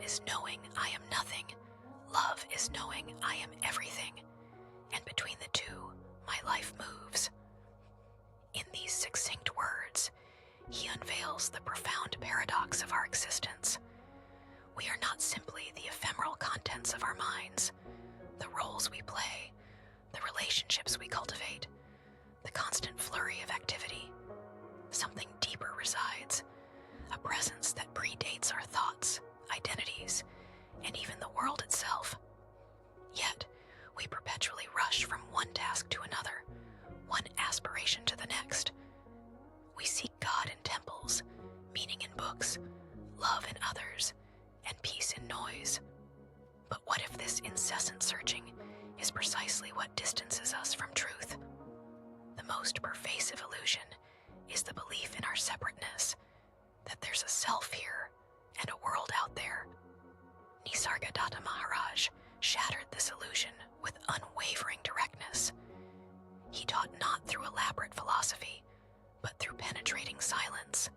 is knowing I am nothing. Love is knowing I am everything. And between the two, my life moves. In these succinct words, he unveils the profound paradox of our existence. We are not simply the ephemeral contents of our minds, the roles we play, the relationships we cultivate, the constant flurry of activity. Something deeper resides, a presence that predates our thoughts, identities, and even the world itself. Yet, we perpetually rush from one task to another, one aspiration to the next. We seek God in temples, meaning in books, love in others, and peace in noise. But what if this incessant searching is precisely what distances us from truth? The most pervasive illusion is the belief in our separateness, that there's a self here and a world out there. Nisargadatta Maharaj shattered this illusion with unwavering directness. He taught not through elaborate philosophy, but through penetrating silence.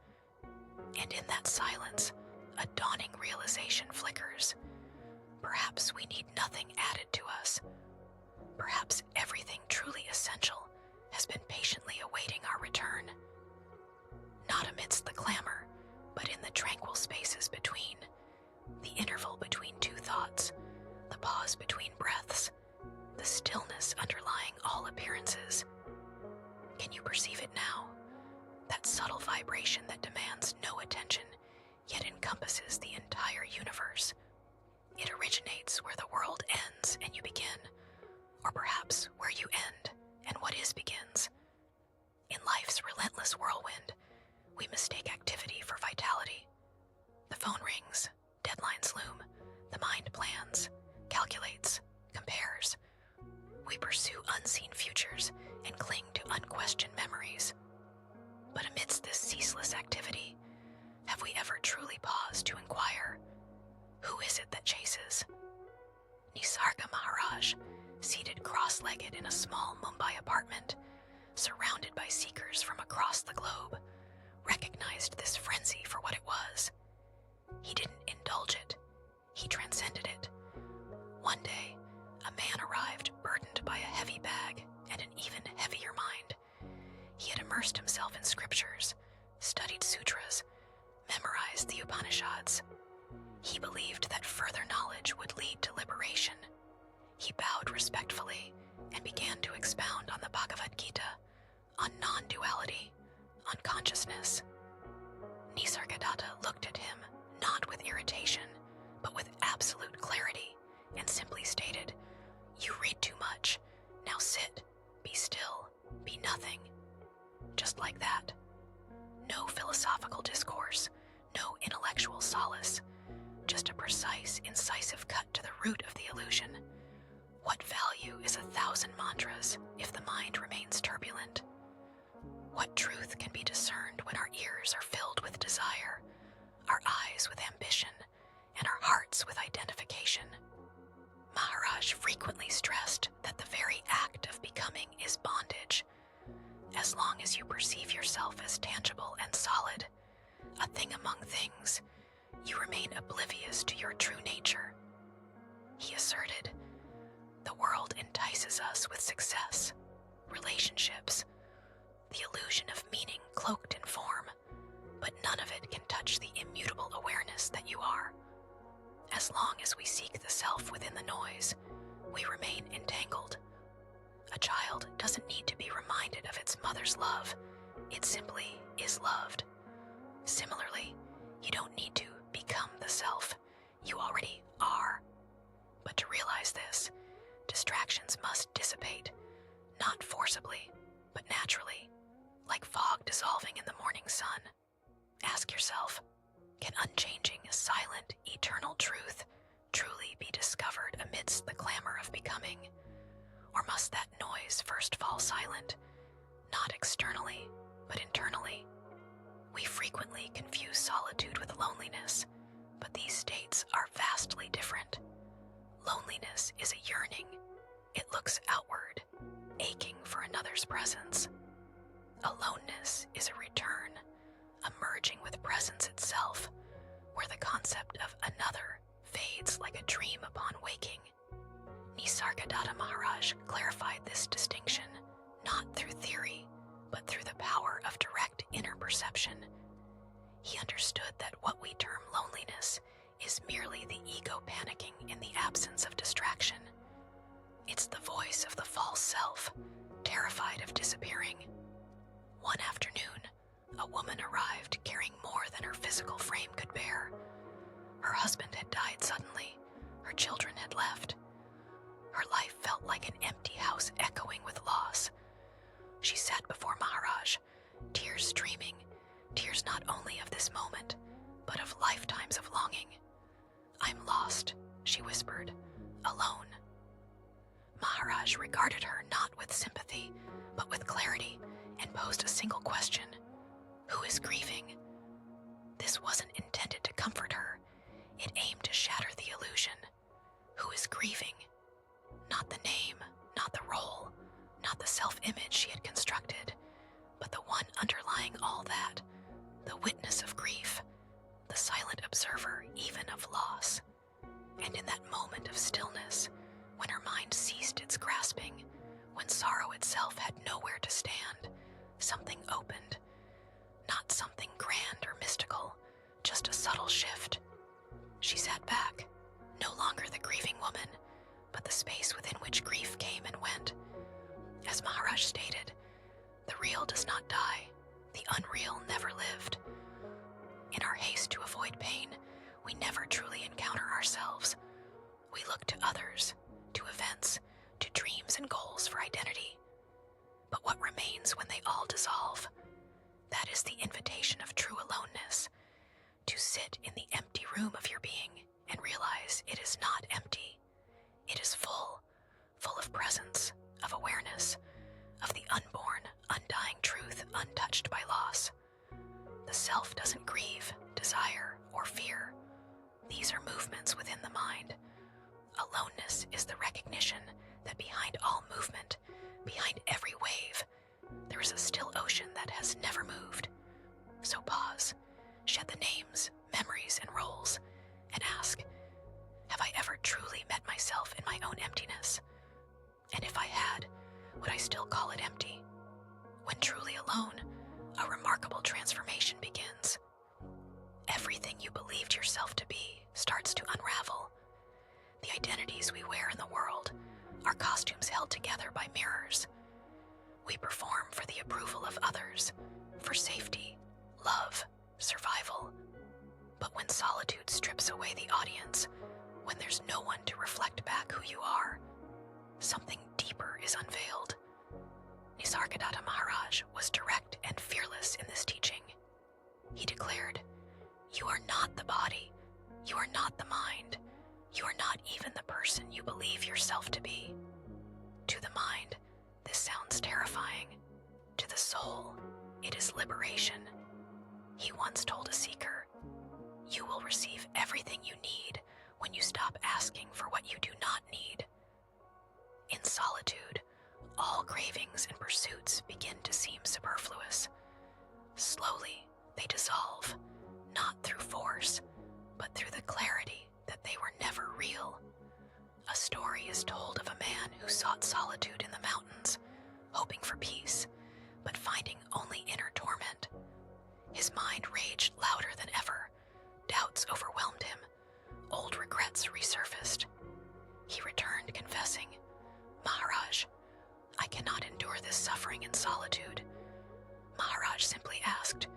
And in that silence, a dawning realization flickers. Perhaps we need nothing added to us. Perhaps everything truly essential has been patiently awaiting our return. Not amidst the clamor, but in the tranquil spaces between, the interval between two thoughts, the pause between breaths, the stillness underlying all appearances. Can you perceive it now? That subtle vibration that demands no attention, yet encompasses the entire universe. It originates where the world ends and you begin, or perhaps where you end and what is begins. In life's relentless whirlwind, we mistake activity for vitality. The phone rings, deadlines loom, the mind plans, calculates, compares. We pursue unseen futures and cling to unquestioned memories. But amidst this ceaseless activity, have we ever truly paused to inquire, who is it that chases? Nisarga Maharaj, seated cross-legged in a small Mumbai apartment, surrounded by seekers from across the globe, recognized this frenzy for what it was. He didn't indulge it, he transcended it. One day, a man arrived burdened by a heavy bag and an even heavier mind. He had immersed himself in scriptures, studied sutras, memorized the Upanishads. He believed that further knowledge would lead to liberation. He bowed respectfully and began to expound on the Bhagavad Gita, on non-duality, on consciousness. Nisargadatta looked at him, not with irritation, but with absolute clarity, and simply stated, "You read too much. Now sit, be still, be nothing." Just like that. No philosophical discourse, no intellectual solace, just a precise, incisive cut to the root of the illusion. What value is 1,000 mantras if the mind remains turbulent? What truth can be discerned when our ears are filled with desire, our eyes with ambition, and our hearts with identification? Maharaj frequently stressed that the very act of becoming is bondage. As long as you perceive yourself as tangible and solid, a thing among things, you remain oblivious to your true nature. He asserted, the world entices us with success, relationships, the illusion of meaning cloaked in form, but none of it can touch the immutable awareness that you are. As long as we seek the self within the noise, we remain entangled. A child doesn't need to be reminded of its mother's love. It simply is loved. Similarly, you don't need to become the self. You already are. But to realize this, distractions must dissipate, not forcibly, but naturally, like fog dissolving in the morning sun. Ask yourself, can unchanging, silent, eternal truth truly be discovered amidst the clamor of becoming? Or must that noise first fall silent, not externally, but internally? We frequently confuse solitude with loneliness, but these states are vastly different. Loneliness is a yearning. It looks outward, aching for another's presence. Aloneness is a return, a merging with presence itself, where the concept of another waking. Nisargadatta Maharaj clarified this distinction not through theory, but through the power of direct inner perception. He understood that what we term loneliness is merely the ego panicking in the absence of distraction. It's the voice of the false self, terrified of disappearing. One afternoon, a woman arrived carrying more than her physical frame could bear. Her husband had died suddenly. Her children had left. Her life felt like an empty house echoing with loss. She sat before Maharaj, tears streaming, tears not only of this moment, but of lifetimes of longing. "I'm lost," she whispered, "alone." Maharaj regarded her not with sympathy, but with clarity, and posed a single question. "Who is grieving?" This wasn't intended to comfort her. It aimed to shatter the illusion. Who is grieving? Not the name, not the role, not the self-image she had constructed, but the one underlying all that, the witness of grief, the silent observer even of loss. And in that moment of stillness, when her mind ceased its grasping, when sorrow itself had nowhere to stand, something opened. Not something grand or mystical, just a subtle shift. She sat back, no longer the grieving woman, but the space within which grief came and went. As Maharaj stated, the real does not die, the unreal never lived. In our haste to avoid pain, we never truly encounter ourselves. We look to others, to events, to dreams and goals for identity. But what remains when they all dissolve? That is the invitation of true aloneness, to sit in the empty room of your being and realize it is not empty. It is full, full of presence, of awareness, of the unborn, undying truth untouched by loss. The self doesn't grieve, desire, or fear. These are movements within the mind. Aloneness is the recognition that behind all movement, behind every wave, there is a still ocean that has never moved. So pause, shed the names, memories, and roles, and ask, have I ever truly met myself in my own emptiness? And if I had, would I still call it empty? When truly alone, a remarkable transformation begins. Everything you believed yourself to be starts to unravel. The identities we wear in the world are costumes held together by mirrors. We perform for the approval of others, for safety, love, survival. But when solitude strips away the audience, when there's no one to reflect back who you are, something deeper is unveiled. Nisargadatta Maharaj was direct and fearless in this teaching. He declared, "You are not the body, you are not the mind, you are not even the person you believe yourself to be." To the mind, this sounds terrifying. To the soul, it is liberation. He once told a seeker, "You will receive everything you need when you stop asking for what you do not need." In solitude, all cravings and pursuits begin to seem superfluous. Slowly, they dissolve, not through force, but through the clarity that they were never real. A story is told of a man who sought solitude in the mountains, hoping for peace, but finding only inner torment. His mind raged louder than ever. Doubts overwhelmed him. Old regrets resurfaced. He returned confessing, "Maharaj, I cannot endure this suffering in solitude." Maharaj simply asked,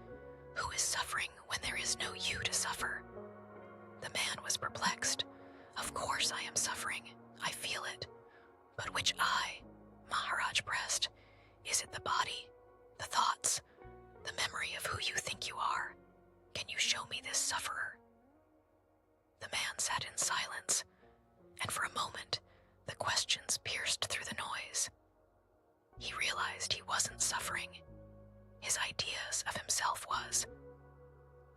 "Who is suffering when there is no you to suffer?" The man was perplexed. "Of course I am suffering. I feel it. But which I?" Maharaj pressed. "Is it the body, the thoughts, the memory of who you think you are? Can you show me this sufferer?" The man sat in silence, and for a moment, the questions pierced through the noise. He realized he wasn't suffering. His ideas of himself was.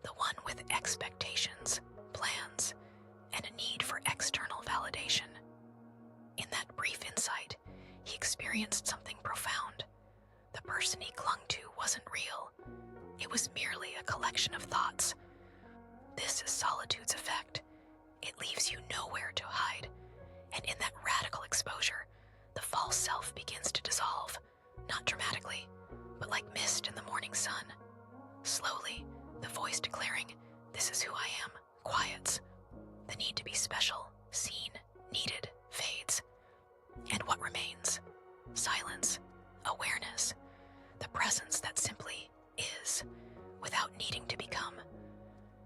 The one with expectations, plans, and a need for external validation. In that brief insight, he experienced something profound. The person he clung to wasn't real. It was merely a collection of thoughts. This is solitude's effect. It leaves you nowhere to hide, And in that radical exposure, the false self begins to dissolve, not dramatically, but like mist in the morning sun. Slowly, the voice declaring, "This is who I am," quiets. The need to be special, seen, needed, fades. And what remains? Silence, awareness, the presence that simply is, without needing to become.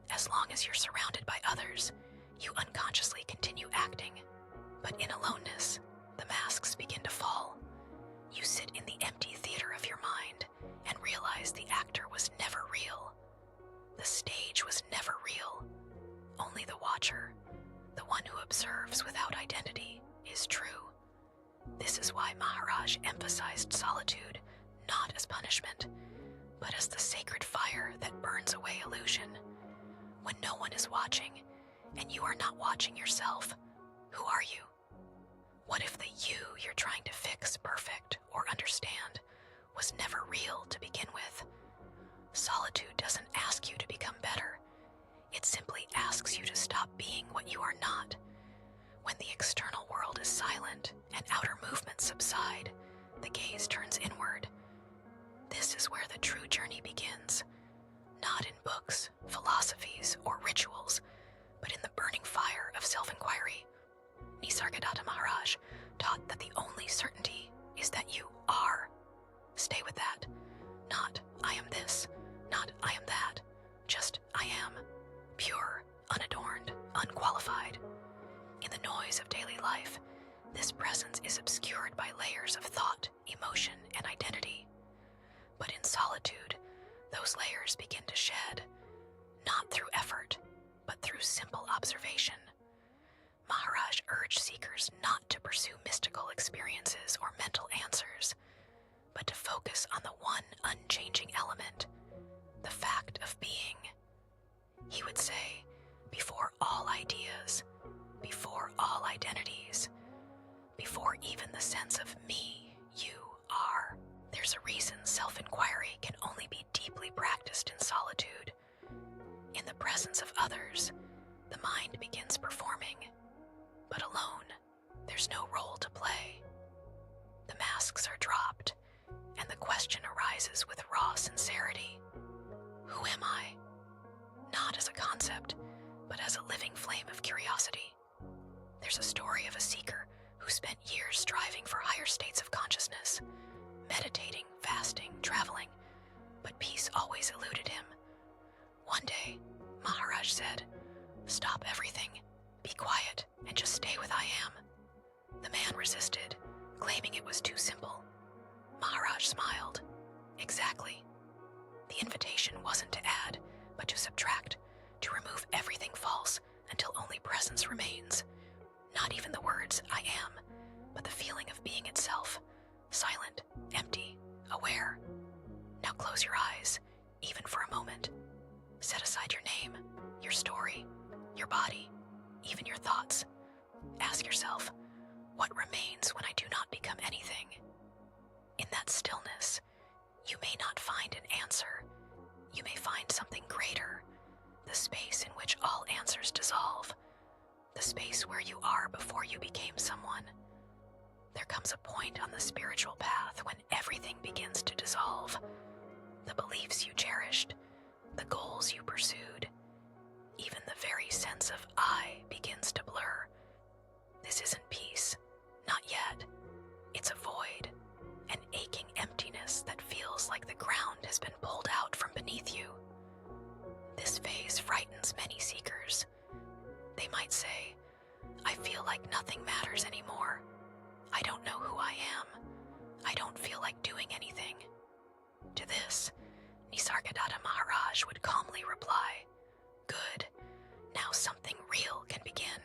As long as you're surrounded by others, you unconsciously continue acting. But in aloneness, the masks begin to fall. You sit in the empty theater of your mind and realize the actor was never real. The stage was never real. Only the watcher, the one who observes without identity, is true. This is why Maharaj emphasized solitude not as punishment, but as the sacred fire that burns away illusion. When no one is watching, and you are not watching yourself, who are you? What if the you you're trying to fix, perfect, or understand was never real to begin with? Solitude doesn't ask you to become better. It simply asks you to stop being what you are not. When the external world is silent and outer movements subside, the gaze turns inward. This is where the true journey begins, not in books, philosophies, or rituals, but in the burning fire of self-inquiry. Nisargadatta Maharaj taught that the only certainty is that you are. Stay with that. Not, I am this, not, I am that. Just, I am. Pure, unadorned, unqualified. In the noise of daily life, this presence is obscured by layers of thought, emotion, and identity. But in solitude, those layers begin to shed, not through effort, but through simple observation. Maharaj urged seekers not to pursue mystical experiences or mental answers, but to focus on the one unchanging element, the fact of being. He would say, before all ideas, before all identities, before even the sense of me, you are. There's a reason self-inquiry can only be deeply practiced in solitude. In the presence of others, the mind begins performing. But alone, there's no role to play. The masks are dropped, and the question arises with raw sincerity. Who am I? Not as a concept, but as a living flame of curiosity. There's a story of a seeker who spent years striving for higher states of consciousness, meditating, fasting, traveling, but peace always eluded him. One day, Maharaj said, "Stop everything, be quiet, and just stay with I am." The man resisted, claiming it was too simple. Maharaj smiled. Exactly. The invitation wasn't to add, but to subtract, to remove everything false until only presence remains. Not even the words I am, but the feeling of being itself, silent, empty, aware. Now close your eyes, even for a moment. Set aside your name, your story, your body, even your thoughts. Ask yourself, what remains when I do not become anything? In that stillness, you may not find an answer. You may find something greater, the space in which all answers dissolve, the space where you are before you became someone. There comes a point on the spiritual path when everything begins to dissolve. The beliefs you cherished, the goals you pursued, even the very sense of I begins to blur. This isn't peace, not yet. It's a void, an aching emptiness that feels like the ground has been pulled out from beneath you. This phase frightens many seekers. They might say, I feel like nothing matters anymore. I don't know who I am. I don't feel like doing anything. To this, Nisargadatta Maharaj would calmly reply, good, now something real can begin.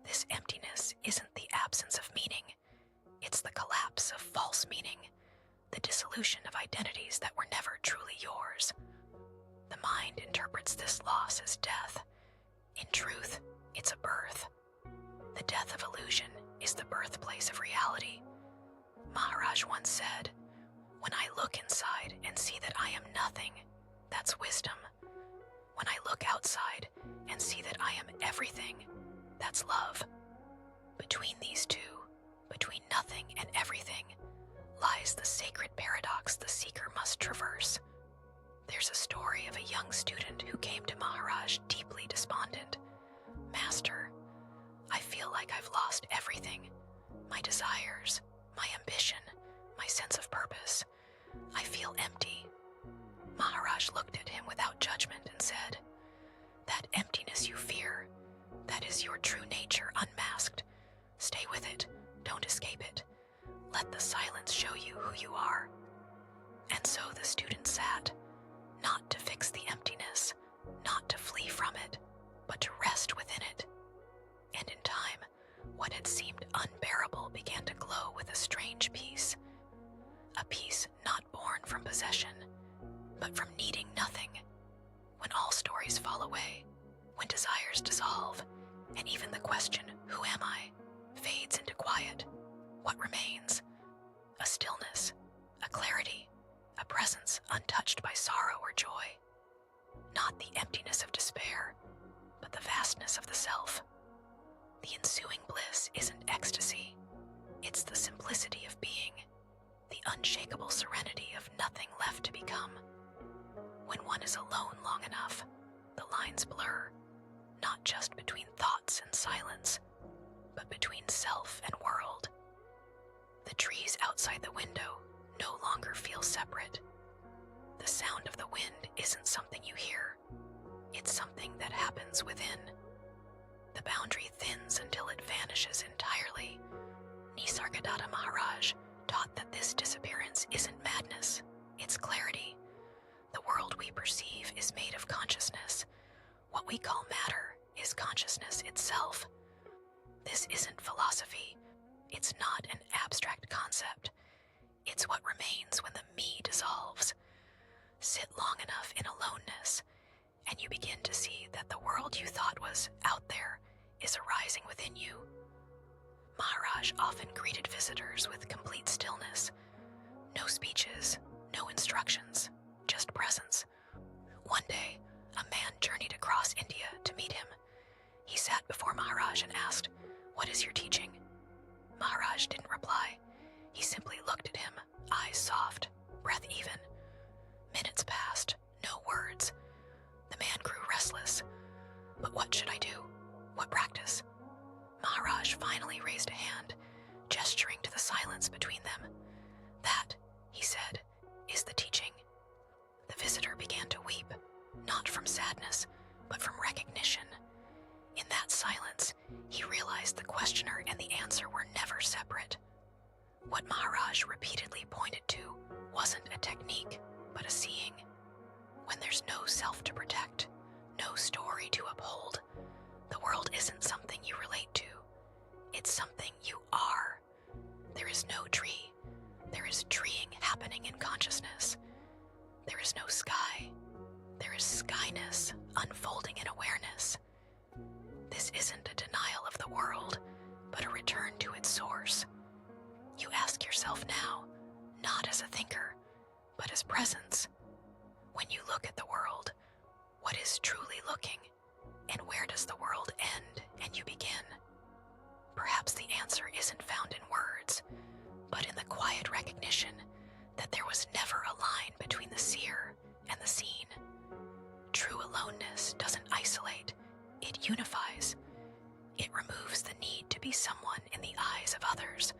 This emptiness isn't the absence of meaning. It's the collapse of false meaning, the dissolution of identities that were never truly yours. The mind interprets this loss as death. In truth, it's a birth. The death of illusion is the birthplace of reality. Maharaj once said, when I look inside and see that I am nothing, that's wisdom. When I look outside and see that I am everything, that's love. Between these two, between nothing and everything, lies the sacred paradox the seeker must traverse. There's a story of a young student who came to Maharaj deeply despondent. "Master, I feel like I've lost everything. My desires, my ambition, my sense of purpose. I feel empty." Maharaj looked at him without judgment and said, "That emptiness you fear, that is your true nature unmasked. Stay with it, don't escape it. Let the silence show you who you are." And so the student sat, not to fix the emptiness, not to flee from it, but to rest within it. And in time, what had seemed unbearable began to glow with a strange peace. A peace not born from possession, but from needing nothing. When all stories fall away, when desires dissolve, and even the question, "Who am I?" fades into quiet, what remains? A stillness, a clarity, a presence untouched by sorrow or joy. Not the emptiness of despair, but the vastness of the self. The ensuing bliss isn't ecstasy, it's the simplicity of being, the unshakable serenity of nothing left to become. When one is alone long enough, the lines blur, not just between thoughts and silence, but between self and world. The trees outside the window no longer feel separate. The sound of the wind isn't something you hear, it's something that happens within. The boundary thins until it vanishes entirely. Nisargadatta Maharaj taught that this disappearance isn't madness, it's clarity. The world we perceive is made of consciousness. What we call matter is consciousness itself. This isn't philosophy. It's not an abstract concept. It's what remains when the me dissolves. Sit long enough in aloneness, and you begin to see that the world you thought was out there is arising within you. Maharaj often greeted visitors with complete stillness. No speeches, no instructions, just presence. One day, a man journeyed across India to meet him. He sat before Maharaj and asked, "What is your teaching?" Maharaj didn't reply. He simply looked at him, eyes soft, breath even. Minutes passed, no words. The man grew restless. "But what should I do? What practice?" Maharaj finally raised a hand, gesturing to the silence between them. "That," he said, "is the teaching." The visitor began to weep, not from sadness, but from recognition. In that silence, he realized the questioner and the answer were never separate. What Maharaj repeatedly pointed to wasn't a technique, but a seeing. When there's no self to protect, no story to uphold, the world isn't something you relate to. It's something you are. There is no tree. There is treeing happening in consciousness. There is no sky. There is skyness unfolding in awareness. This isn't a denial of the world, but a return to its source. You ask yourself now, not as a thinker, but as presence. When you look at the world, what is truly looking, and where does the world end and you begin? Perhaps the answer isn't found in words, but in the quiet recognition that there was never a line between the seer and the seen. True aloneness doesn't isolate, it unifies. It removes the need to be someone in the eyes of others,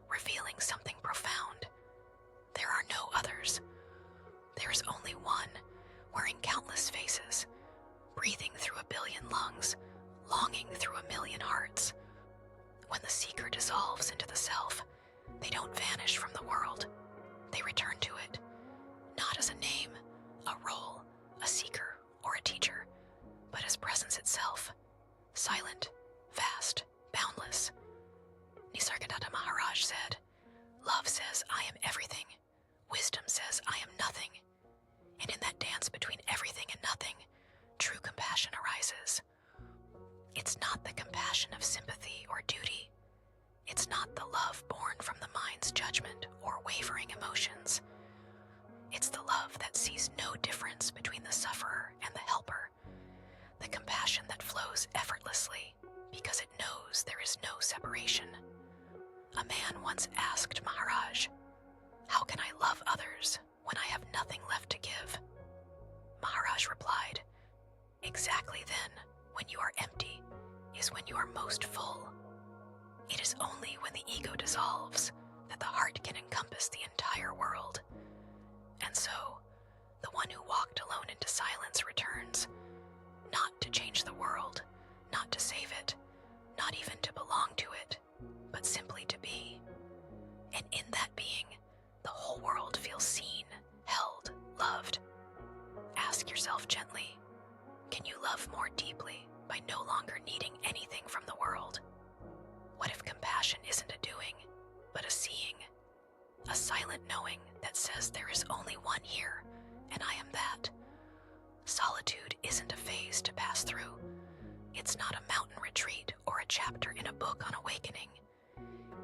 revealing something profound. There are no others. There is only one, wearing countless faces, breathing through a billion lungs, longing through a million hearts. When the seeker dissolves into the self, they don't vanish from the world. They return to it, not as a name, a role, a seeker, or a teacher, but as presence itself, silent, vast, boundless. Nisargadatta Maharaj said, "Love says I am everything. Wisdom says I am nothing. And in that dance between everything and nothing, true compassion arises. It's not the compassion of sympathy or duty. It's not the love born from the mind's judgment or wavering emotions. It's the love that sees no difference between the sufferer and the helper. The compassion that flows effortlessly because it knows there is no separation. A man once asked Maharaj, "How can I love others when I have nothing left to give?" Maharaj replied, "Exactly then, when you are empty, is when you are most full. It is only when the ego dissolves that the heart can encompass the entire world. And so, the one who walked alone into silence returns, not to change the world, not to save it, not even to belong to it, but simply to be. And in that being, the whole world feels seen, held, loved. Ask yourself gently, can you love more deeply by no longer needing anything from the world? What if compassion isn't a doing, but a seeing? A silent knowing that says there is only one here, and I am that. Solitude isn't a phase to pass through. It's not a mountain retreat or a chapter in a book on awakening.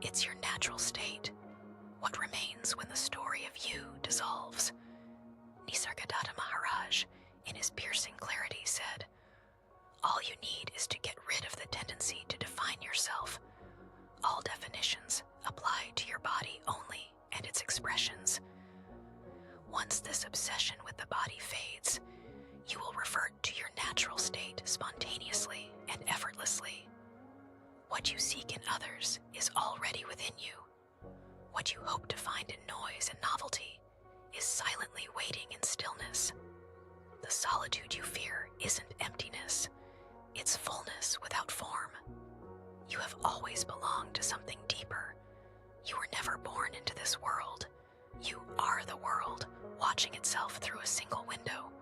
It's your natural state, what remains when the story of you dissolves. Nisargadatta Maharaj, in his piercing clarity, said, "All you need is to get rid of the tendency to define yourself. All definitions apply to your body only and its expressions. Once this obsession with the body fades, you will revert to your natural state spontaneously and effortlessly. What you seek in others is already within you. What you hope to find in noise and novelty is silently waiting in stillness. The solitude you fear isn't emptiness, it's fullness without form. You have always belonged to something deeper. You were never born into this world. You are the world, watching itself through a single window.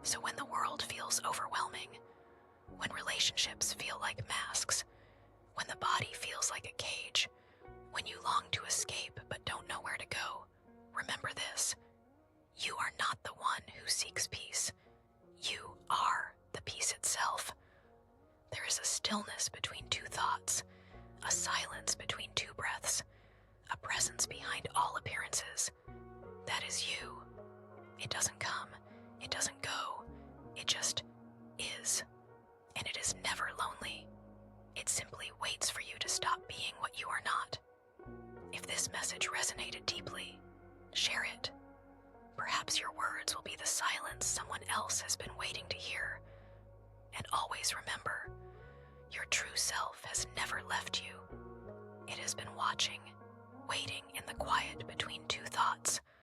So when the world feels overwhelming, when relationships feel like masks, when the body feels like a cage, when you long to escape but don't know where to go, remember this. You are not the one who seeks peace. You are the peace itself. There is a stillness between two thoughts, a silence between two breaths, a presence behind all appearances. That is you. It doesn't come, it doesn't go, it just is. And it is never lonely. It simply waits for you to stop being what you are not. If this message resonated deeply, share it. Perhaps your words will be the silence someone else has been waiting to hear. And always remember, your true self has never left you. It has been watching, waiting in the quiet between two thoughts.